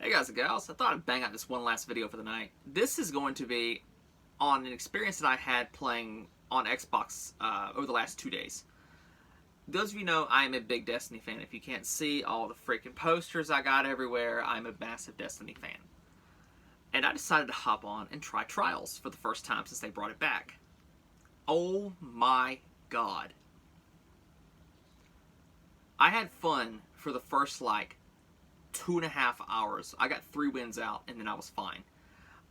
Hey guys and gals, I thought I'd bang out this one last video for the night. This is going to be on an experience that I had playing on Xbox over the last 2 days. Those of you know I'm a big Destiny fan. If you can't see all the freaking posters I got everywhere, I'm a massive Destiny fan. And I decided to hop on and try Trials for the first time since they brought it back. Oh my god. I had fun for the first 2.5 hours. I got 3 wins out, and then I was fine.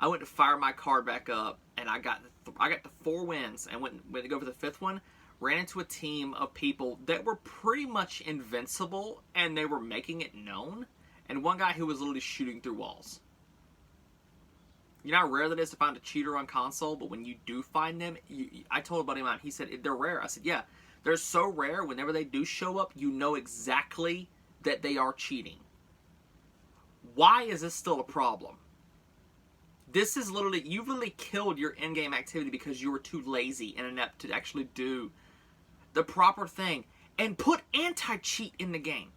I went to fire my card back up, and I got the 4 wins, and went to go for the 5th one. Ran into a team of people that were pretty much invincible, and they were making it known. And one guy who was literally shooting through walls. You know how rare that is to find a cheater on console, but when you do find them, I told a buddy of mine, he said, they're rare. I said, yeah, they're so rare, whenever they do show up, you know exactly that they are cheating. Why is this still a problem? This is literally, you've literally killed your in-game activity because you were too lazy and inept to actually do the proper thing and put anti-cheat in the game.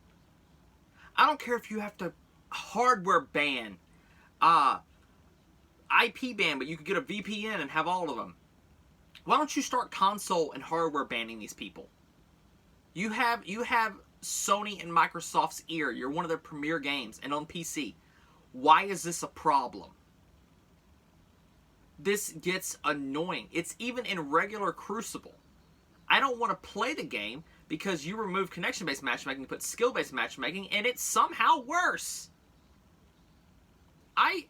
I don't care if you have to hardware ban, IP ban, but you could get a VPN and have all of them. Why don't you start console and hardware banning these people? You have Sony and Microsoft's ear. You're one of their premier games, and on PC. Why is this a problem? This gets annoying. It's even in regular Crucible. I don't want to play the game because you remove connection-based matchmaking, put skill-based matchmaking, and it's somehow worse. I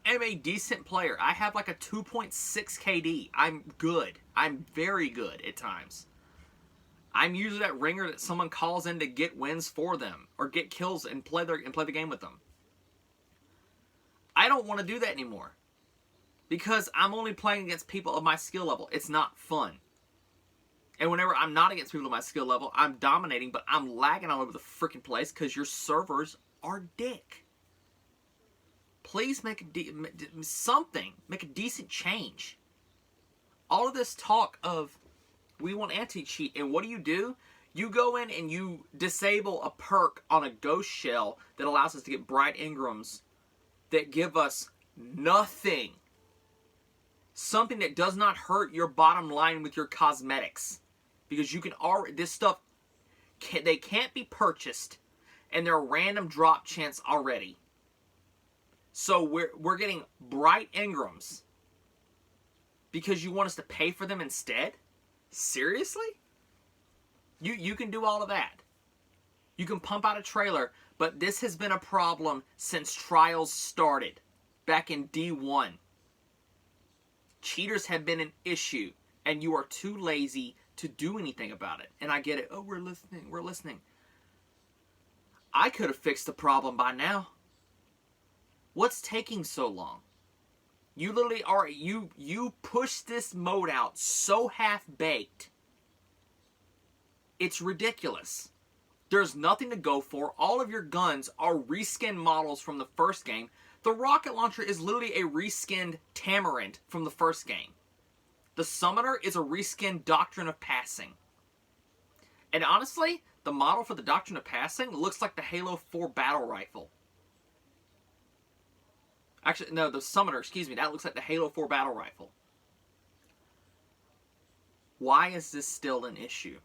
am a decent player. I have like a 2.6 KD. I'm good. I'm very good at times. I'm usually that ringer that someone calls in to get wins for them or get kills and play the game with them. I don't want to do that anymore because I'm only playing against people of my skill level. It's not fun. And whenever I'm not against people of my skill level, I'm dominating, but I'm lagging all over the freaking place because your servers are dick. Please make make a decent change. All of this talk of we want anti-cheat, and what do? You go in and you disable a perk on a ghost shell that allows us to get bright engrams that give us nothing. Something that does not hurt your bottom line with your cosmetics. Because you can already, this stuff, they can't be purchased, and they're a random drop chance already. So we're getting bright engrams because you want us to pay for them instead? Seriously? You can do all of that. You can pump out a trailer, but this has been a problem since Trials started, back in D1. Cheaters have been an issue, and you are too lazy to do anything about it. And I get it. Oh, we're listening. I could have fixed the problem by now. What's taking so long? You literally are, you push this mode out so half-baked. It's ridiculous. There's nothing to go for. All of your guns are reskin models from the first game. The rocket launcher is literally a reskinned Tamarind from the first game. The summoner is a reskinned Doctrine of Passing. And honestly, the model for the Doctrine of Passing looks like the Halo 4 battle rifle. Actually, no, the summoner, excuse me, that looks like the Halo 4 battle rifle. Why is this still an issue?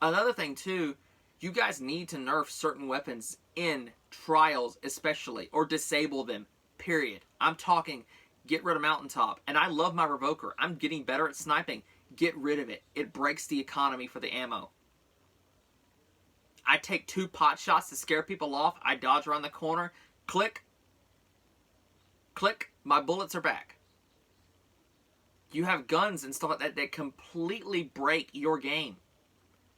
Another thing, too, you guys need to nerf certain weapons in Trials, especially, or disable them, period. I'm talking, get rid of Mountaintop. And I love my Revoker. I'm getting better at sniping. Get rid of it. It breaks the economy for the ammo. I take 2 pot shots to scare people off. I dodge around the corner. Click. Click. My bullets are back. You have guns and stuff like that that completely break your game.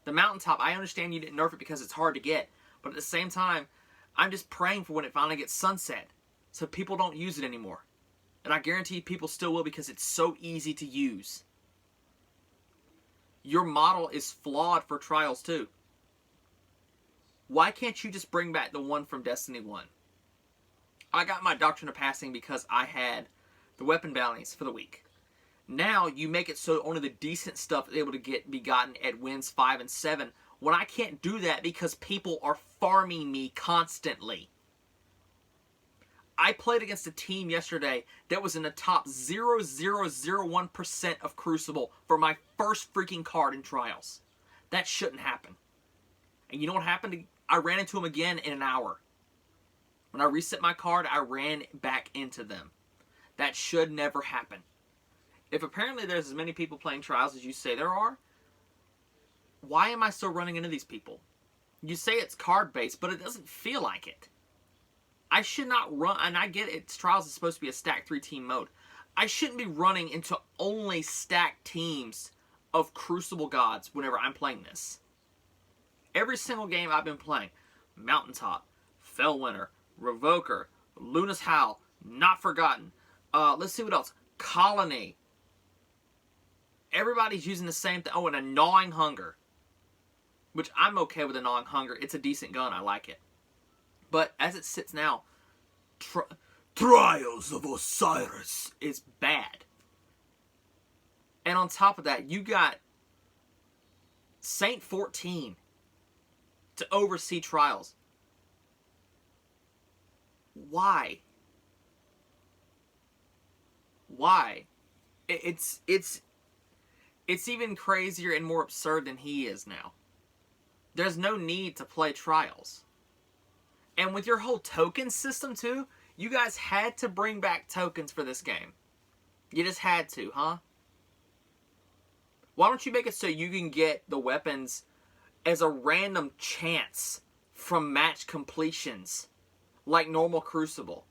The Mountaintop, I understand you didn't nerf it because it's hard to get. But at the same time, I'm just praying for when it finally gets sunset. So people don't use it anymore. And I guarantee people still will because it's so easy to use. Your model is flawed for Trials too. Why can't you just bring back the one from Destiny 1? I got my Doctrine of Passing because I had the weapon bounties for the week. Now you make it so only the decent stuff is able to be gotten at wins 5 and 7 when I can't do that because people are farming me constantly. I played against a team yesterday that was in the top 0.0001% of Crucible for my first freaking card in Trials. That shouldn't happen. And you know what happened? I ran into them again in an hour. When I reset my card, I ran back into them. That should never happen. If apparently there's as many people playing Trials as you say there are, why am I still running into these people? You say it's card-based, but it doesn't feel like it. I should not run, and I get it, Trials is supposed to be a stack 3 team mode. I shouldn't be running into only stacked teams of Crucible gods whenever I'm playing this. Every single game I've been playing, Mountaintop, Fellwinter, Revoker, Luna's Howl, Not Forgotten, let's see what else, Colony. Everybody's using the same thing. Oh, and a Gnawing Hunger. Which I'm okay with a Gnawing Hunger. It's a decent gun. I like it. But as it sits now, Trials of Osiris is bad. And on top of that, you got Saint 14 to oversee Trials. Why? Why? It's even crazier and more absurd than he is now. There's no need to play Trials. And with your whole token system too, you guys had to bring back tokens for this game. You just had to, huh? Why don't you make it so you can get the weapons as a random chance from match completions, like normal Crucible?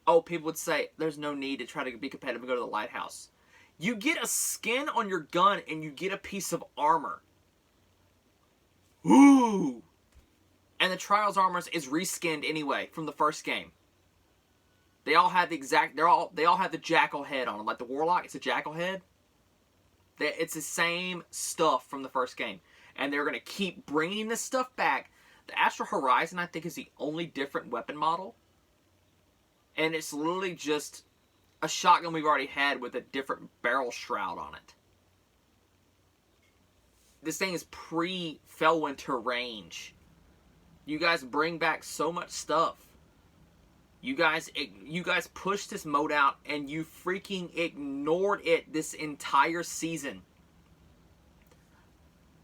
Oh, people would say, there's no need to try to be competitive and go to the lighthouse. You get a skin on your gun and you get a piece of armor. Ooh! And the Trials armors is reskinned anyway from the first game. They all have the exact, they all have the jackal head on them. Like the Warlock, it's a jackal head. It's the same stuff from the first game. And they're going to keep bringing this stuff back. The Astral Horizon, I think, is the only different weapon model. And it's literally just a shotgun we've already had with a different barrel shroud on it. This thing is pre-Fellwinter range. You guys bring back so much stuff. You guys pushed this mode out and you freaking ignored it this entire season.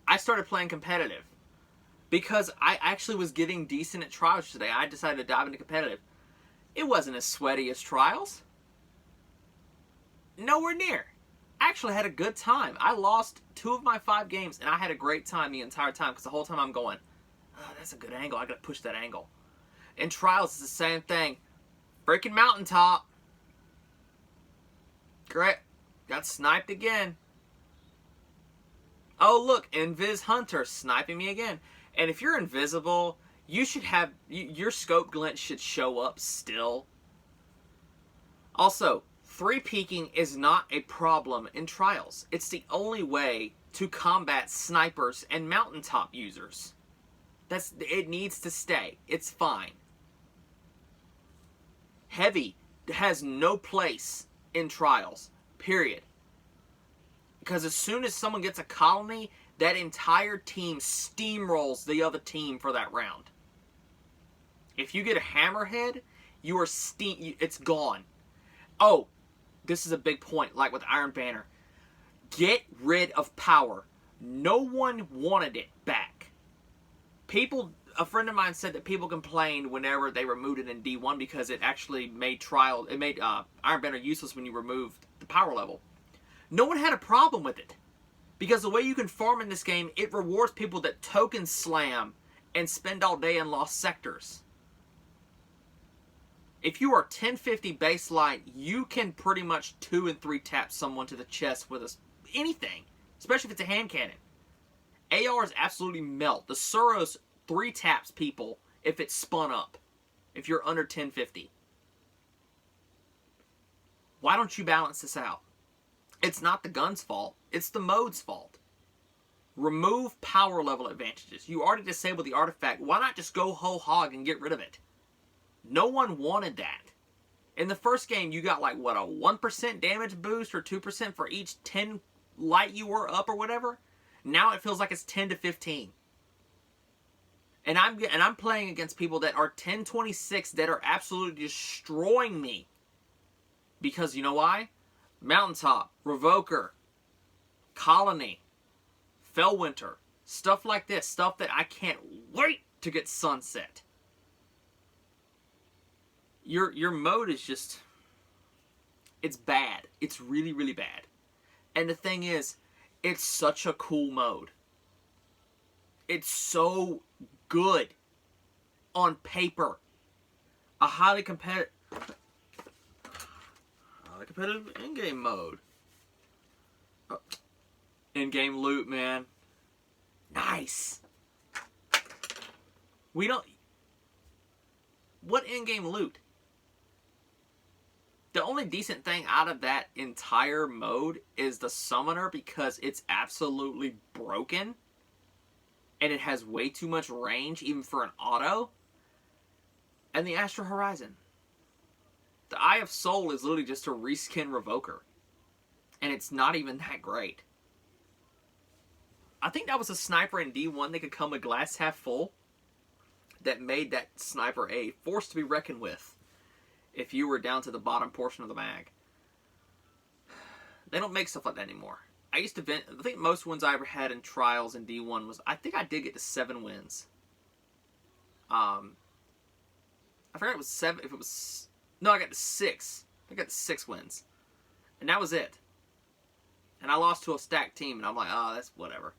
I started playing competitive because I actually was getting decent at Trials today. I decided to dive into competitive. It wasn't as sweaty as Trials. Nowhere near. I actually had a good time. I lost 2 of my 5 games and I had a great time the entire time because the whole time I'm going, oh, that's a good angle. I gotta push that angle. In Trials, it's the same thing. Freaking Mountaintop. Great. Got sniped again. Oh, look. Invis Hunter sniping me again. And if you're invisible, you should have... your scope glint should show up still. Also, 3-peeking is not a problem in Trials. It's the only way to combat snipers and Mountaintop users. It needs to stay. It's fine. Heavy has no place in Trials. Period. Because as soon as someone gets a colony, that entire team steamrolls the other team for that round. If you get a hammerhead, it's gone. Oh, this is a big point, like with Iron Banner. Get rid of power. No one wanted it back. A friend of mine said that people complained whenever they removed it in D1 because it actually made Iron Banner useless when you removed the power level. No one had a problem with it. Because the way you can farm in this game, it rewards people that token slam and spend all day in lost sectors. If you are 1050 baseline, you can pretty much 2 and 3 tap someone to the chest with anything. Especially if it's a hand cannon. ARs absolutely melt. The Suros 3 taps people if it's spun up. If you're under 1050. Why don't you balance this out? It's not the gun's fault. It's the mode's fault. Remove power level advantages. You already disabled the artifact. Why not just go whole hog and get rid of it? No one wanted that. In the first game, you got like, what, a 1% damage boost or 2% for each 10 light you were up or whatever? Now it feels like it's 10 to 15. And I'm playing against people that are 1026 that are absolutely destroying me. Because you know why? Mountaintop, Revoker, Colony, Fellwinter, stuff like this, stuff that I can't wait to get sunset. Your mode is just, it's bad. It's really, really bad. And the thing is, it's such a cool mode. It's so good on paper. A highly competitive in-game mode. Oh. In-game loot, man. Nice. We don't... What in-game loot? The only decent thing out of that entire mode is the summoner, because it's absolutely broken. And it has way too much range, even for an auto. And the Astral Horizon. The Eye of Soul is literally just a reskin Revoker. And it's not even that great. I think that was a sniper in D1 that could come a glass half full. That made that sniper a force to be reckoned with. If you were down to the bottom portion of the mag. They don't make stuff like that anymore. I think most wins I ever had in trials in D1 was, I think I did get to 7 wins. I forgot it was 7, if it was, no, I got to 6. I got to 6 wins. And that was it. And I lost to a stacked team, and I'm like, oh, that's whatever.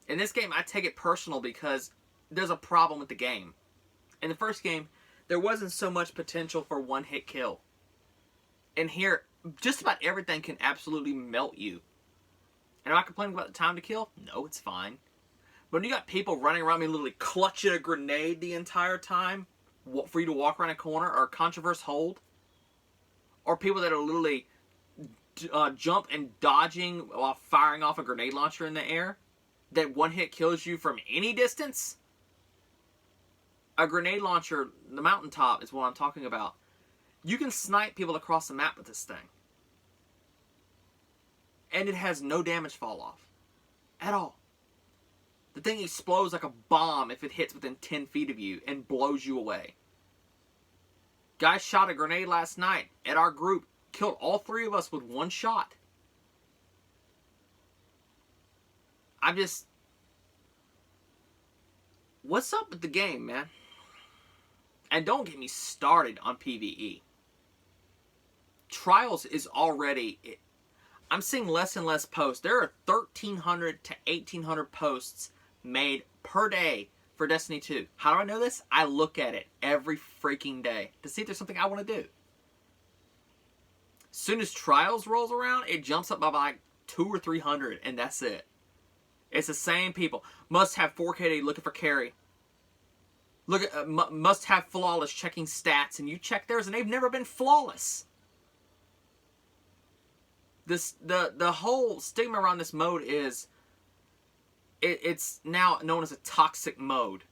In this game, I take it personal because there's a problem with the game. In the first game, there wasn't so much potential for one-hit kill. And here, just about everything can absolutely melt you. And am I complaining about the time to kill? No, it's fine. But when you got people running around me literally clutching a grenade the entire time for you to walk around a corner, or a controverse hold, or people that are literally jump and dodging while firing off a grenade launcher in the air, that one hit kills you from any distance. A grenade launcher, the mountaintop is what I'm talking about. You can snipe people across the map with this thing. And it has no damage fall off. At all. The thing explodes like a bomb if it hits within 10 feet of you and blows you away. Guy shot a grenade last night at our group. Killed all 3 of us with 1 shot. I'm just... What's up with the game, man? And don't get me started on PvE. Trials is already... I'm seeing less and less posts. There are 1,300 to 1,800 posts made per day for Destiny 2. How do I know this? I look at it every freaking day to see if there's something I want to do. As soon as Trials rolls around, it jumps up by like 200 or 300, and that's it. It's the same people. Must have 4KD looking for carry. Look at must have flawless checking stats, and you check theirs, and they've never been flawless. The whole stigma around this mode is it's now known as a toxic mode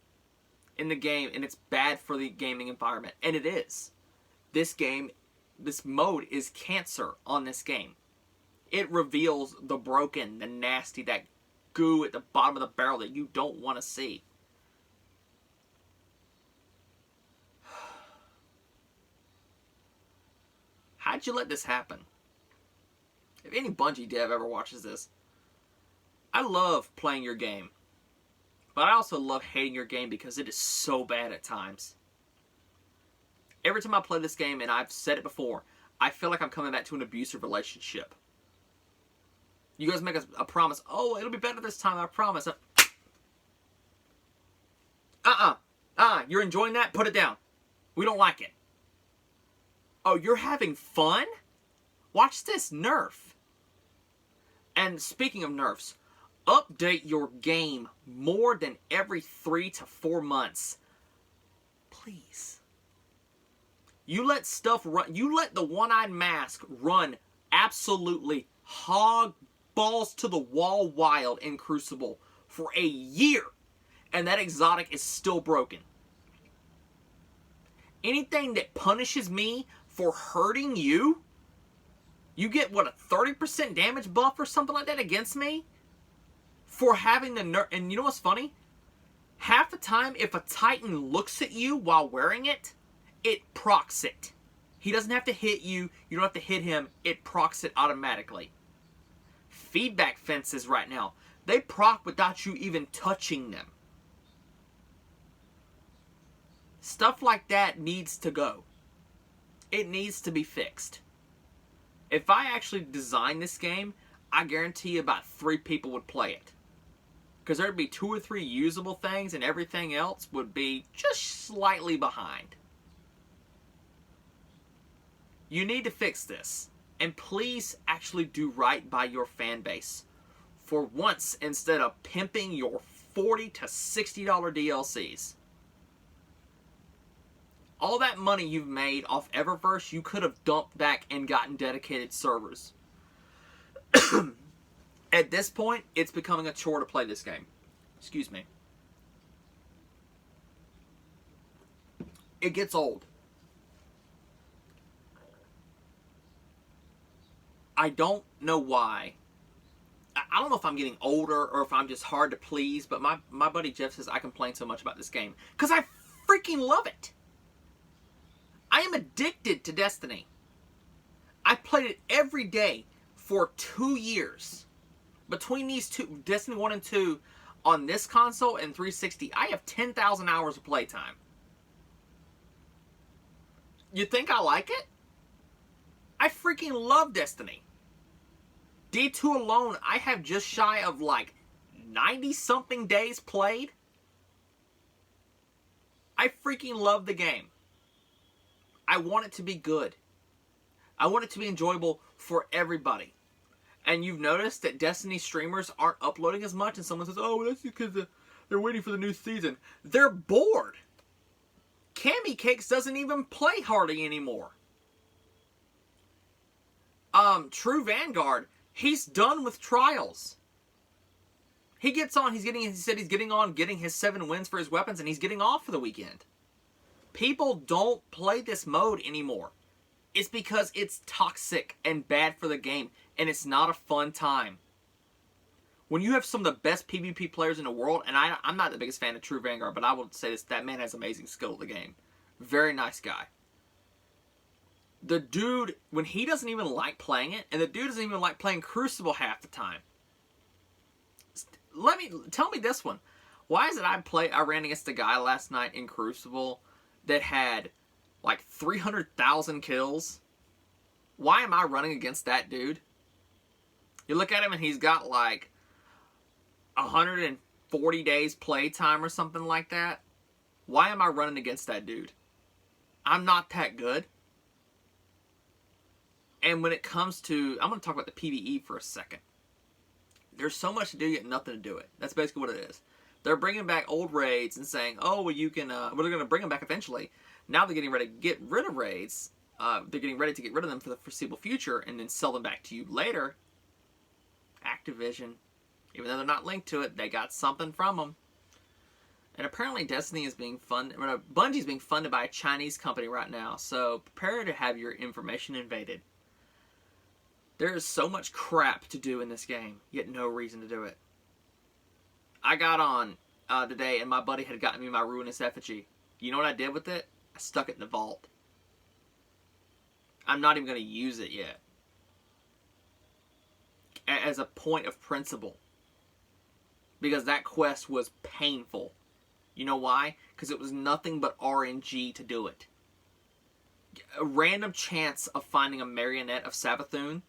in the game, and it's bad for the gaming environment, and it is. This mode is cancer on this game. It reveals the broken, the nasty, that goo at the bottom of the barrel that you don't want to see. How'd you let this happen? If any Bungie dev ever watches this, I love playing your game. But I also love hating your game because it is so bad at times. Every time I play this game, and I've said it before, I feel like I'm coming back to an abusive relationship. You guys make a promise. Oh, it'll be better this time, I promise. You're enjoying that? Put it down. We don't like it. Oh, you're having fun? Watch this nerf. And speaking of nerfs, update your game more than every 3 to 4 months. Please. You let stuff run. You let the one-eyed mask run absolutely hog balls to the wall wild in Crucible for a year. And that exotic is still broken. Anything that punishes me for hurting you, you get, what, a 30% damage buff or something like that against me? For having the nerf. And you know what's funny? Half the time, if a Titan looks at you while wearing it, it procs it. He doesn't have to hit you. You don't have to hit him. It procs it automatically. Feedback fences right now, they proc without you even touching them. Stuff like that needs to go. It needs to be fixed. If I actually designed this game, I guarantee you about 3 people would play it. Because there'd be 2 or 3 usable things and everything else would be just slightly behind. You need to fix this. And please actually do right by your fan base. For once, instead of pimping your $40 to $60 DLCs. All that money you've made off Eververse, you could have dumped back and gotten dedicated servers. At this point, it's becoming a chore to play this game. Excuse me. It gets old. I don't know why. I don't know if I'm getting older or if I'm just hard to please, but my buddy Jeff says I complain so much about this game. Because I freaking love it. I am addicted to Destiny. I played it every day for 2 years. Between these two, Destiny 1 and 2, on this console and 360, I have 10,000 hours of playtime. You think I like it? I freaking love Destiny. D2 alone, I have just shy of like 90-something days played. I freaking love the game. I want it to be good. I want it to be enjoyable for everybody. And you've noticed that Destiny streamers aren't uploading as much, and someone says, oh, well, that's because they're waiting for the new season. They're bored. Cammy Cakes doesn't even play hardly anymore. True Vanguard, he's done with trials. He gets on, he said he's getting on, getting his 7 wins for his weapons, and he's getting off for the weekend. People don't play this mode anymore. It's because it's toxic and bad for the game, and it's not a fun time. When you have some of the best PvP players in the world, and I'm not the biggest fan of True Vanguard, but I will say this, that man has amazing skill at the game. Very nice guy. The dude, when he doesn't even like playing it, and the dude doesn't even like playing Crucible half the time. Tell me this one. Why is it I ran against a guy last night in Crucible that had like 300,000 kills? Why am I running against that dude? You look at him and he's got like 140 days playtime or something like that. Why am I running against that dude? I'm not that good. And when it comes to, I'm going to talk about the PvE for a second. There's so much to do, yet nothing to do it. That's basically what it is. They're bringing back old raids and saying, oh, well, you can, well, they're going to bring them back eventually. Now they're getting ready to get rid of raids. They're getting ready to get rid of them for the foreseeable future and then sell them back to you later. Activision, even though they're not linked to it, they got something from them. And apparently Destiny is being funded, Bungie's being funded by a Chinese company right now, so prepare to have your information invaded. There is so much crap to do in this game, yet no reason to do it. I got on today, and my buddy had gotten me my Ruinous Effigy. You know what I did with it? I stuck it in the vault. I'm not even going to use it yet. As a point of principle. Because that quest was painful. You know why? Because it was nothing but RNG to do it. A random chance of finding a marionette of Savathun.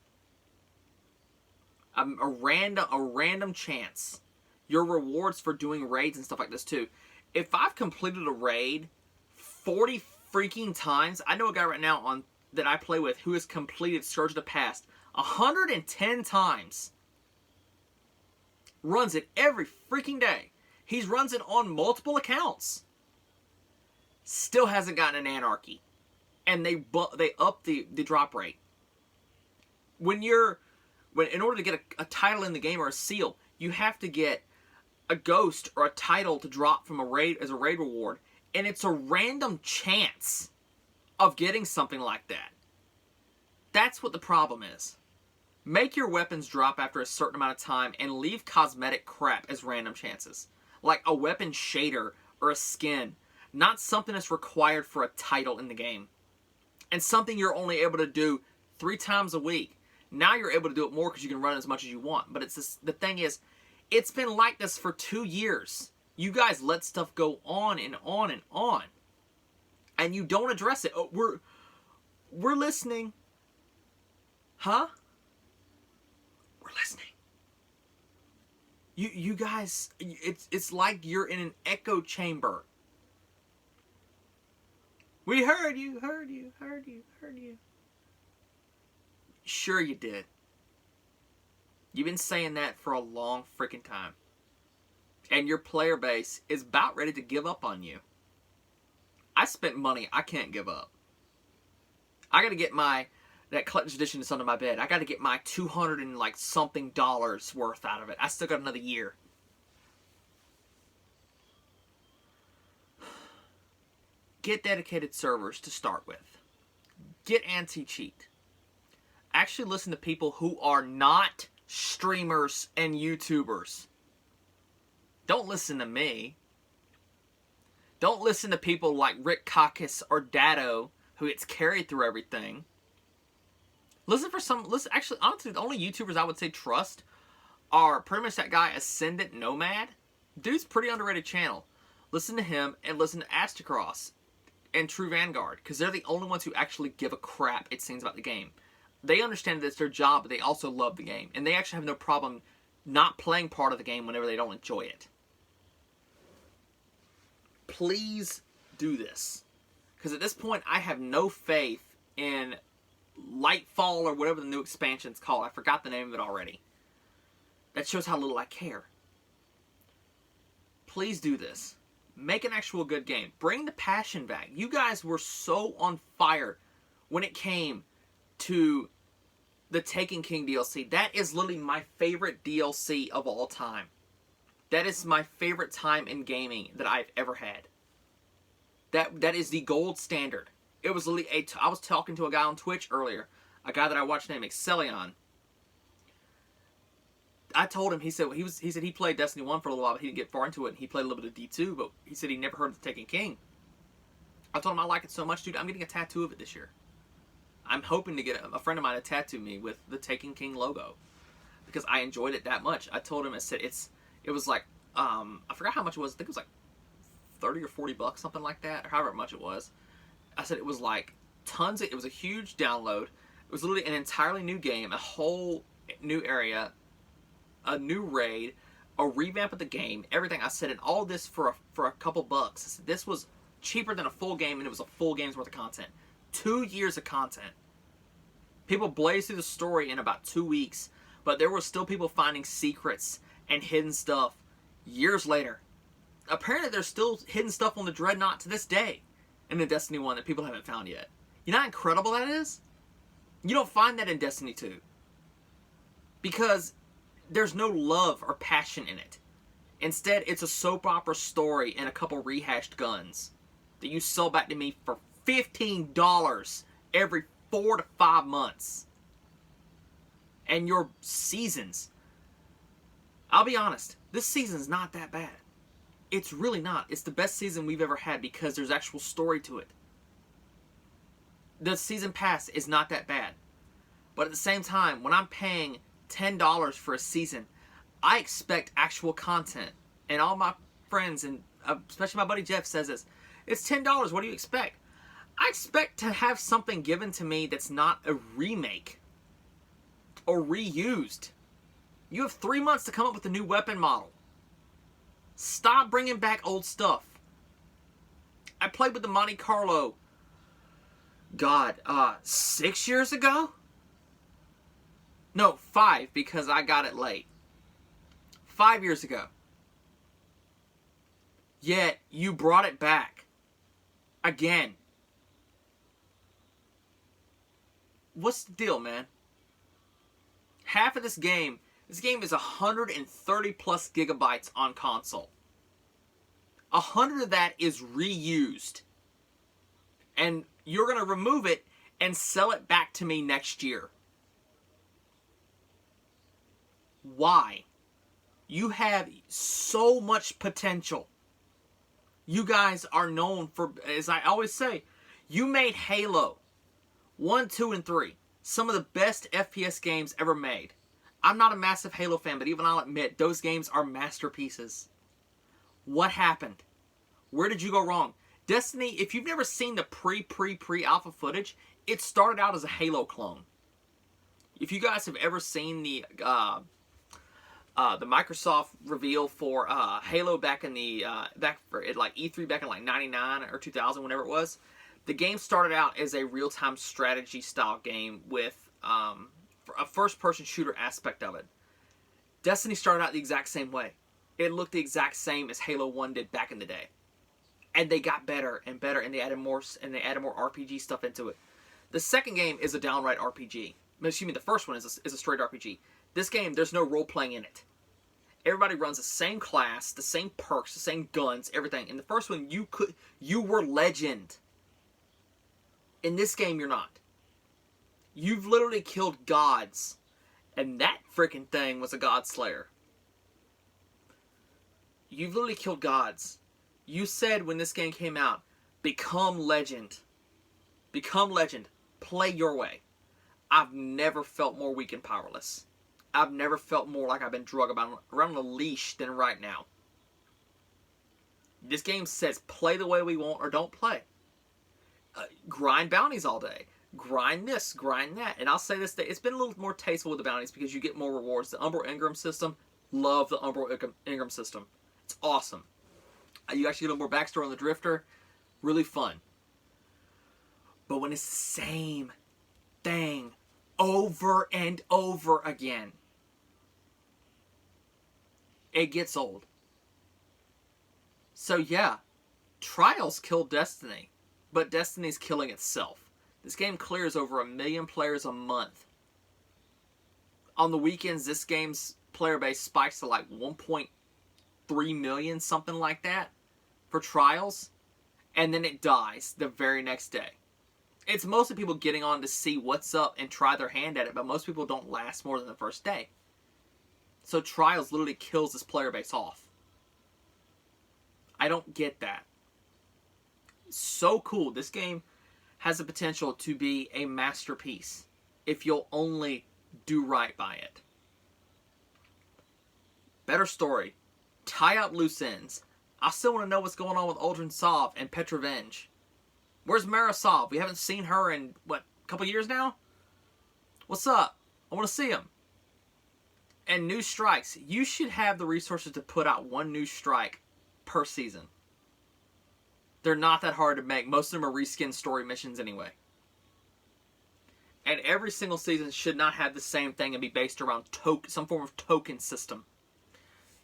A random chance. Your rewards for doing raids and stuff like this too. If I've completed a raid 40 freaking times, I know a guy right now that I play with who has completed Scourge of the Past 110 times. Runs it every freaking day. He runs it on multiple accounts. Still hasn't gotten an Anarchy. And they up the drop rate. In order to get a title in the game or a seal, you have to get a ghost or a title to drop from a raid as a raid reward. And it's a random chance of getting something like that. That's what the problem is. Make your weapons drop after a certain amount of time and leave cosmetic crap as random chances. like a weapon shader or a skin, not something that's required for a title in the game, and something you're only able to do 3 times a week. Now you're able to do it more because you can run as much as you want. But it's this, the thing is, it's been like this for 2 years. You guys let stuff go on and on and on, and you don't address it. Oh, we're listening, huh? We're listening. You guys, it's like you're in an echo chamber. We heard you, heard you, heard you, heard you. Sure you did. You've been saying that for a long freaking time. And your player base is about ready to give up on you. I spent money I can't give up. I gotta get that collector's edition is under my bed. I gotta get my $200 and like something worth out of it. I still got another year. Get dedicated servers to start with. Get anti-cheat. Actually listen to people who are not streamers and YouTubers. Don't listen to me. Don't listen to people like Rick Kakis or Dado, who gets carried through everything. Actually, honestly, the only YouTubers I would say trust are pretty much that guy, Ascendant Nomad. Dude's pretty underrated channel. Listen to him and listen to Astacross and True Vanguard, because they're the only ones who actually give a crap, it seems, about the game. They understand that it's their job, but they also love the game. And they actually have no problem not playing part of the game whenever they don't enjoy it. Please do this. Because at this point, I have no faith in Lightfall or whatever the new expansion's called. I forgot the name of it already. That shows how little I care. Please do this. Make an actual good game. Bring the passion back. You guys were so on fire when it came to the Taken King DLC. That is literally my favorite DLC of all time. That is my favorite time in gaming that I've ever had. That is the gold standard. It was literally I was talking to a guy on Twitch earlier, a guy that I watched named Excellion. I told him, he said he played Destiny 1 for a little while, but he didn't get far into it, and he played a little bit of D2, but he said he never heard of the Taken King. I told him I like it so much, dude, I'm getting a tattoo of it this year. I'm hoping to get a friend of mine to tattoo me with the Taken King logo, because I enjoyed it that much. I told him, I said, it was like, I forgot how much it was, I think it was like 30 or 40 bucks, something like that, or however much it was. I said it was like it was a huge download. It was literally an entirely new game, a whole new area, a new raid, a revamp of the game, everything. I said, and all this for a couple bucks. I said, this was cheaper than a full game, and it was a full game's worth of content. 2 years of content. People blazed through the story in about 2 weeks, but there were still people finding secrets and hidden stuff years later. Apparently there's still hidden stuff on the Dreadnought to this day in the Destiny 1 that people haven't found yet. You know how incredible that is? You don't find that in Destiny 2. Because there's no love or passion in it. Instead, it's a soap opera story and a couple rehashed guns that you sell back to me for $15 every 4 to 5 months. And your seasons. I'll be honest, this season's not that bad. It's really not. It's the best season we've ever had because there's actual story to it. The season pass is not that bad. But at the same time, when I'm paying $10 for a season, I expect actual content. And all my friends, and especially my buddy Jeff, says this. It's $10. What do you expect? I expect to have something given to me that's not a remake or reused. You have 3 months to come up with a new weapon model. Stop bringing back old stuff. I played with the Monte Carlo, 6 years ago? No, 5, because I got it late. 5 years ago. Yet, you brought it back. Again. What's the deal, man? Half of this game is 130 plus gigabytes on console. 100 of that is reused. And you're going to remove it and sell it back to me next year. Why? You have so much potential. You guys are known for, as I always say, you made Halo 1, 2, and 3 some of the best FPS games ever made. I'm not a massive Halo fan, but even I'll admit, those games are masterpieces. What happened? Where did you go wrong? Destiny, if you've never seen the pre-alpha footage, it started out as a Halo clone. If you guys have ever seen the Microsoft reveal for Halo back in the like E3 back in like '99 or 2000, whenever it was, the game started out as a real-time strategy style game with a first-person shooter aspect of it. Destiny started out the exact same way. It looked the exact same as Halo 1 did back in the day, and they got better and better, and they added more RPG stuff into it. The second game is a downright RPG. Excuse me, the first one is a straight RPG. This game, there's no role-playing in it. Everybody runs the same class, the same perks, the same guns, everything. In the first one, you were Legend. In this game, you're not. You've literally killed gods, and that freaking thing was a god slayer. You've literally killed gods. You said when this game came out, become Legend. Become Legend. Play your way. I've never felt more weak and powerless. I've never felt more like I've been drugged around a leash than right now. This game says play the way we want or don't play. Grind bounties all day. Grind this, grind that. And I'll say this, it's been a little more tasteful with the bounties because you get more rewards. The Umbral Ingram system, love the Umbral Ingram system. It's awesome. You actually get a little more backstory on the Drifter. Really fun. But when it's the same thing over and over again, it gets old. So yeah, Trials killed Destiny, but Destiny's killing itself. This game clears over 1 million players a month. On the weekends, this game's player base spikes to like 1.3 million, something like that, for Trials, and then it dies the very next day. It's mostly people getting on to see what's up and try their hand at it, but most people don't last more than the first day. So Trials literally kills this player base off. I don't get that. So cool. This game has the potential to be a masterpiece if you'll only do right by it. Better story. Tie up loose ends. I still want to know what's going on with Uldren Sov and Petrovenge. Where's Mara Sov? We haven't seen her in, what, a couple years now? What's up? I want to see him. And new strikes. You should have the resources to put out one new strike per season. They're not that hard to make. Most of them are reskin story missions anyway. And every single season should not have the same thing and be based around some form of token system.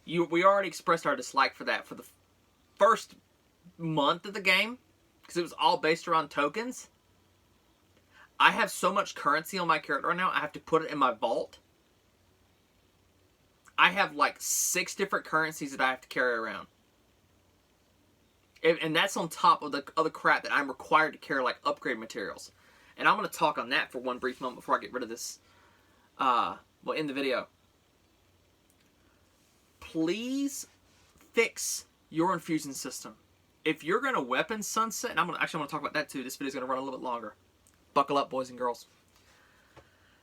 We already expressed our dislike for that for the first month of the game, because it was all based around tokens. I have so much currency on my character right now, I have to put it in my vault. I have like 6 different currencies that I have to carry around. And that's on top of the other crap that I'm required to carry, like upgrade materials. And I'm going to talk on that for one brief moment before I get rid of this, in the video. Please fix your infusion system. If you're going to weapon sunset, and I'm going to talk about that too. This video is going to run a little bit longer. Buckle up, boys and girls.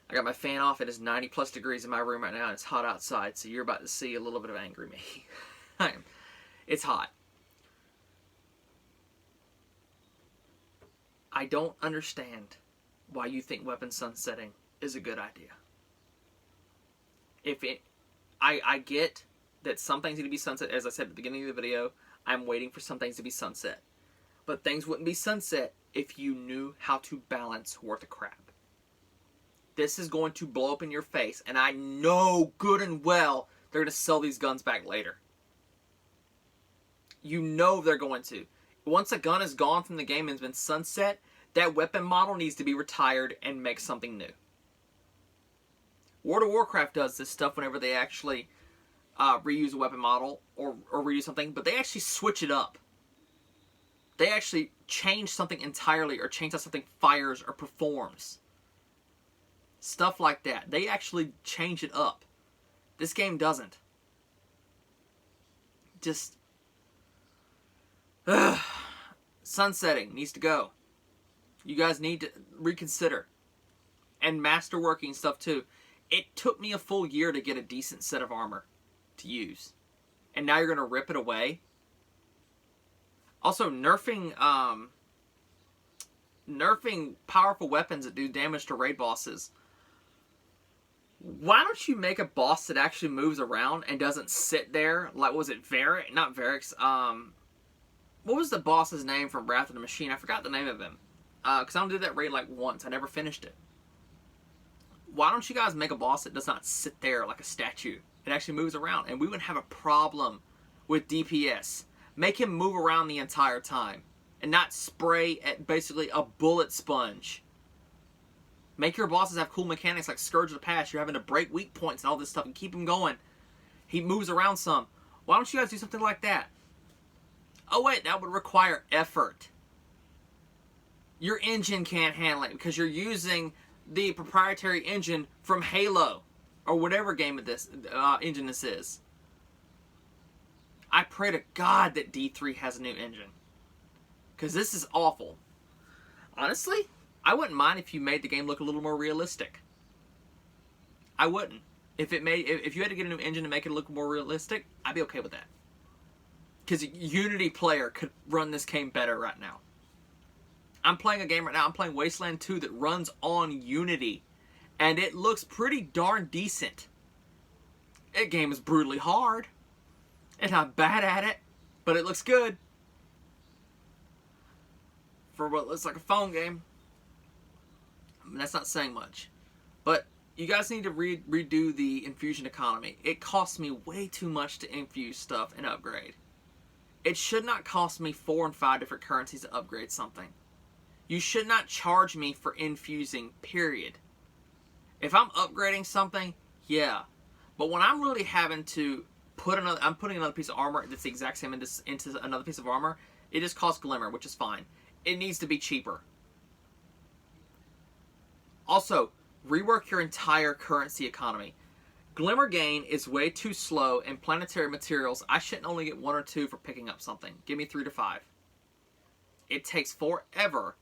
I got my fan off. It is 90 plus degrees in my room right now, and it's hot outside, so you're about to see a little bit of angry me. It's hot. I don't understand why you think weapon sunsetting is a good idea. I get that some things need to be sunset. As I said at the beginning of the video, I'm waiting for some things to be sunset. But things wouldn't be sunset if you knew how to balance worth of crap. This is going to blow up in your face, and I know good and well they're going to sell these guns back later. You know they're going to. Once a gun is gone from the game and has been sunset, that weapon model needs to be retired and make something new. World of Warcraft does this stuff whenever they actually reuse a weapon model or reuse something, but they actually switch it up. They actually change something entirely or change how something fires or performs. Stuff like that. They actually change it up. This game doesn't. just... sunsetting needs to go. You guys need to reconsider. And masterworking stuff too. It took me a full year to get a decent set of armor to use. And now you're going to rip it away? Also, nerfing powerful weapons that do damage to raid bosses. Why don't you make a boss that actually moves around and doesn't sit there? Like, was it Varric? Not Varric's. What was the boss's name from Wrath of the Machine? I forgot the name of him. Because I only did that raid like once. I never finished it. Why don't you guys make a boss that does not sit there like a statue? It actually moves around. And we wouldn't have a problem with DPS. Make him move around the entire time. And not spray at basically a bullet sponge. Make your bosses have cool mechanics like Scourge of the Past. You're having to break weak points and all this stuff and keep him going. He moves around some. Why don't you guys do something like that? Oh wait, that would require effort. Your engine can't handle it because you're using the proprietary engine from Halo. Or whatever game of this engine this is. I pray to God that D3 has a new engine. Because this is awful. Honestly, I wouldn't mind if you made the game look a little more realistic. I wouldn't. If you had to get a new engine to make it look more realistic, I'd be okay with that. Because a Unity player could run this game better right now. I'm playing a game right now. I'm playing Wasteland 2 that runs on Unity. And it looks pretty darn decent. That game is brutally hard. And I'm bad at it. But it looks good. For what looks like a phone game. I mean, that's not saying much. But you guys need to redo the infusion economy. It costs me way too much to infuse stuff and upgrade. It should not cost me 4 and 5 different currencies to upgrade something. You should not charge me for infusing, period. If I'm upgrading something, yeah. But when I'm really having to I'm putting another piece of armor that's the exact same into another piece of armor, it just costs Glimmer, which is fine. It needs to be cheaper. Also, rework your entire currency economy. Glimmer gain is way too slow, and planetary materials, I shouldn't only get 1 or 2 for picking up something. Give me 3 to 5. It takes forever,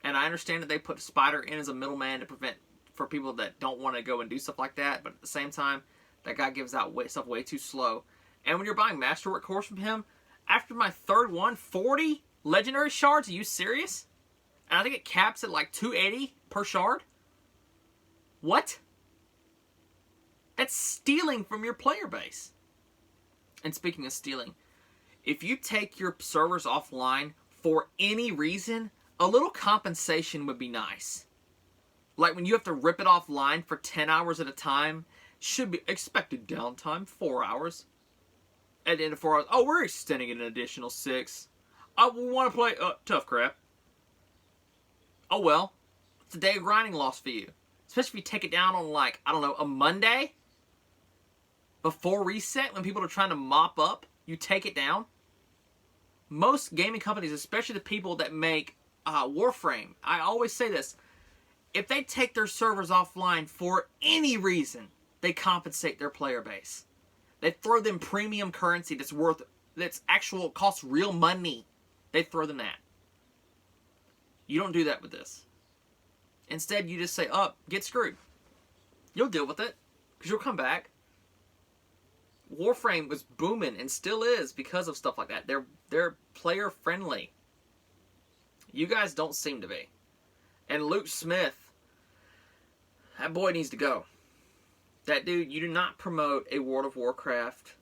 and I understand that they put Spider in as a middleman to prevent for people that don't want to go and do stuff like that, but at the same time, that guy gives out stuff way too slow. And when you're buying Masterwork cores from him, after my third one, 40 legendary shards? Are you serious? And I think it caps at like 280 per shard? What? That's stealing from your player base. And speaking of stealing, if you take your servers offline for any reason, a little compensation would be nice. Like when you have to rip it offline for 10 hours at a time, should be expected downtime, 4 hours. At the end of 4 hours, oh, we're extending it an additional 6. I want to play tough crap. Oh well, it's a day of grinding loss for you. Especially if you take it down on like, I don't know, a Monday? Before reset, when people are trying to mop up, you take it down. Most gaming companies, especially the people that make Warframe, I always say this, if they take their servers offline for any reason, they compensate their player base. They throw them premium currency that's actual, costs real money. They throw them that. You don't do that with this. Instead, you just say, oh, get screwed. You'll deal with it, because you'll come back. Warframe was booming, and still is, because of stuff like that. They're player friendly. You guys don't seem to be. And Luke Smith, that boy needs to go. That dude, you do not promote a World of Warcraft.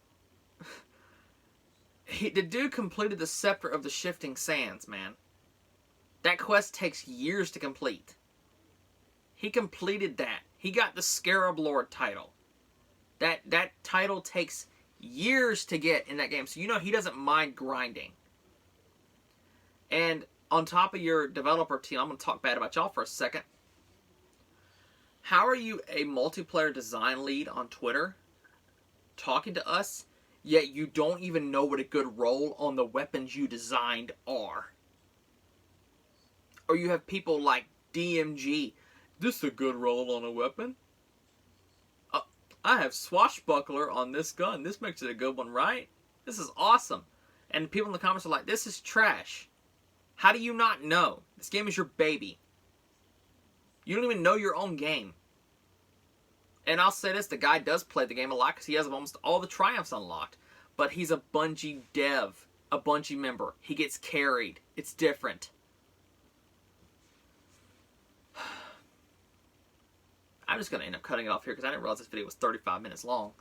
The dude completed the Scepter of the Shifting Sands, man. That quest takes years to complete. He completed that. He got the Scarab Lord title. That title takes years to get in that game. So you know he doesn't mind grinding. And on top of your developer team, I'm going to talk bad about y'all for a second. How are you a multiplayer design lead on Twitter talking to us, yet you don't even know what a good roll on the weapons you designed are? Or you have people like DMG. This is a good roll on a weapon. I have Swashbuckler on this gun. This makes it a good one, right? This is awesome. And people in the comments are like, this is trash. How do you not know? This game is your baby. You don't even know your own game. And I'll say this, the guy does play the game a lot because he has almost all the triumphs unlocked. But he's a Bungie dev, a Bungie member. He gets carried. It's different. I'm just going to end up cutting it off here because I didn't realize this video was 35 minutes long.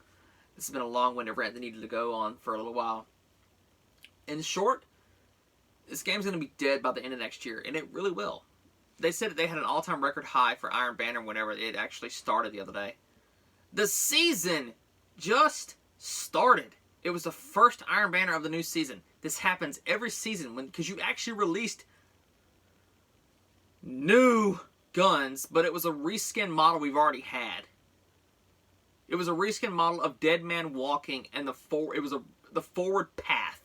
This has been a long-winded rant that needed to go on for a little while. In short, this game's going to be dead by the end of next year, and it really will. They said that they had an all-time record high for Iron Banner whenever it actually started the other day. The season just started. It was the first Iron Banner of the new season. This happens every season because you actually released new guns, but it was a reskin model we've already had. It was a reskin model of Dead Man Walking, and the forward path.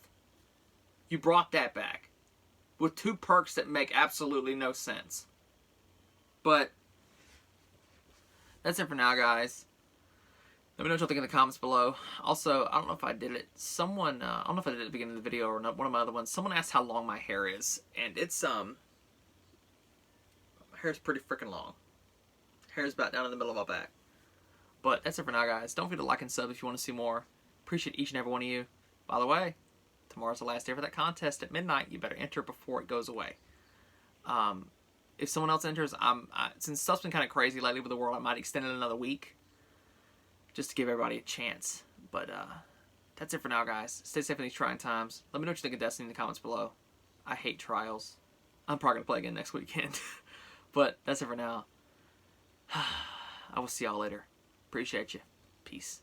You brought that back with 2 perks that make absolutely no sense. But that's it for now, guys. Let me know what y'all think in the comments below. Also, I don't know if I did it. Someone, I don't know if I did it at the beginning of the video or not, one of my other ones. Someone asked how long my hair is, and it's my hair's pretty freaking long. Hair's about down in the middle of my back. But that's it for now, guys. Don't forget to like and sub if you want to see more. Appreciate each and every one of you. By the way, tomorrow's the last day for that contest at midnight. You better enter before it goes away. If someone else enters, since stuff's been kind of crazy lately with the world, I might extend it another week just to give everybody a chance. But that's it for now, guys. Stay safe in these trying times. Let me know what you think of Destiny in the comments below. I hate trials. I'm probably going to play again next weekend. But that's it for now. I will see y'all later. Appreciate you. Peace.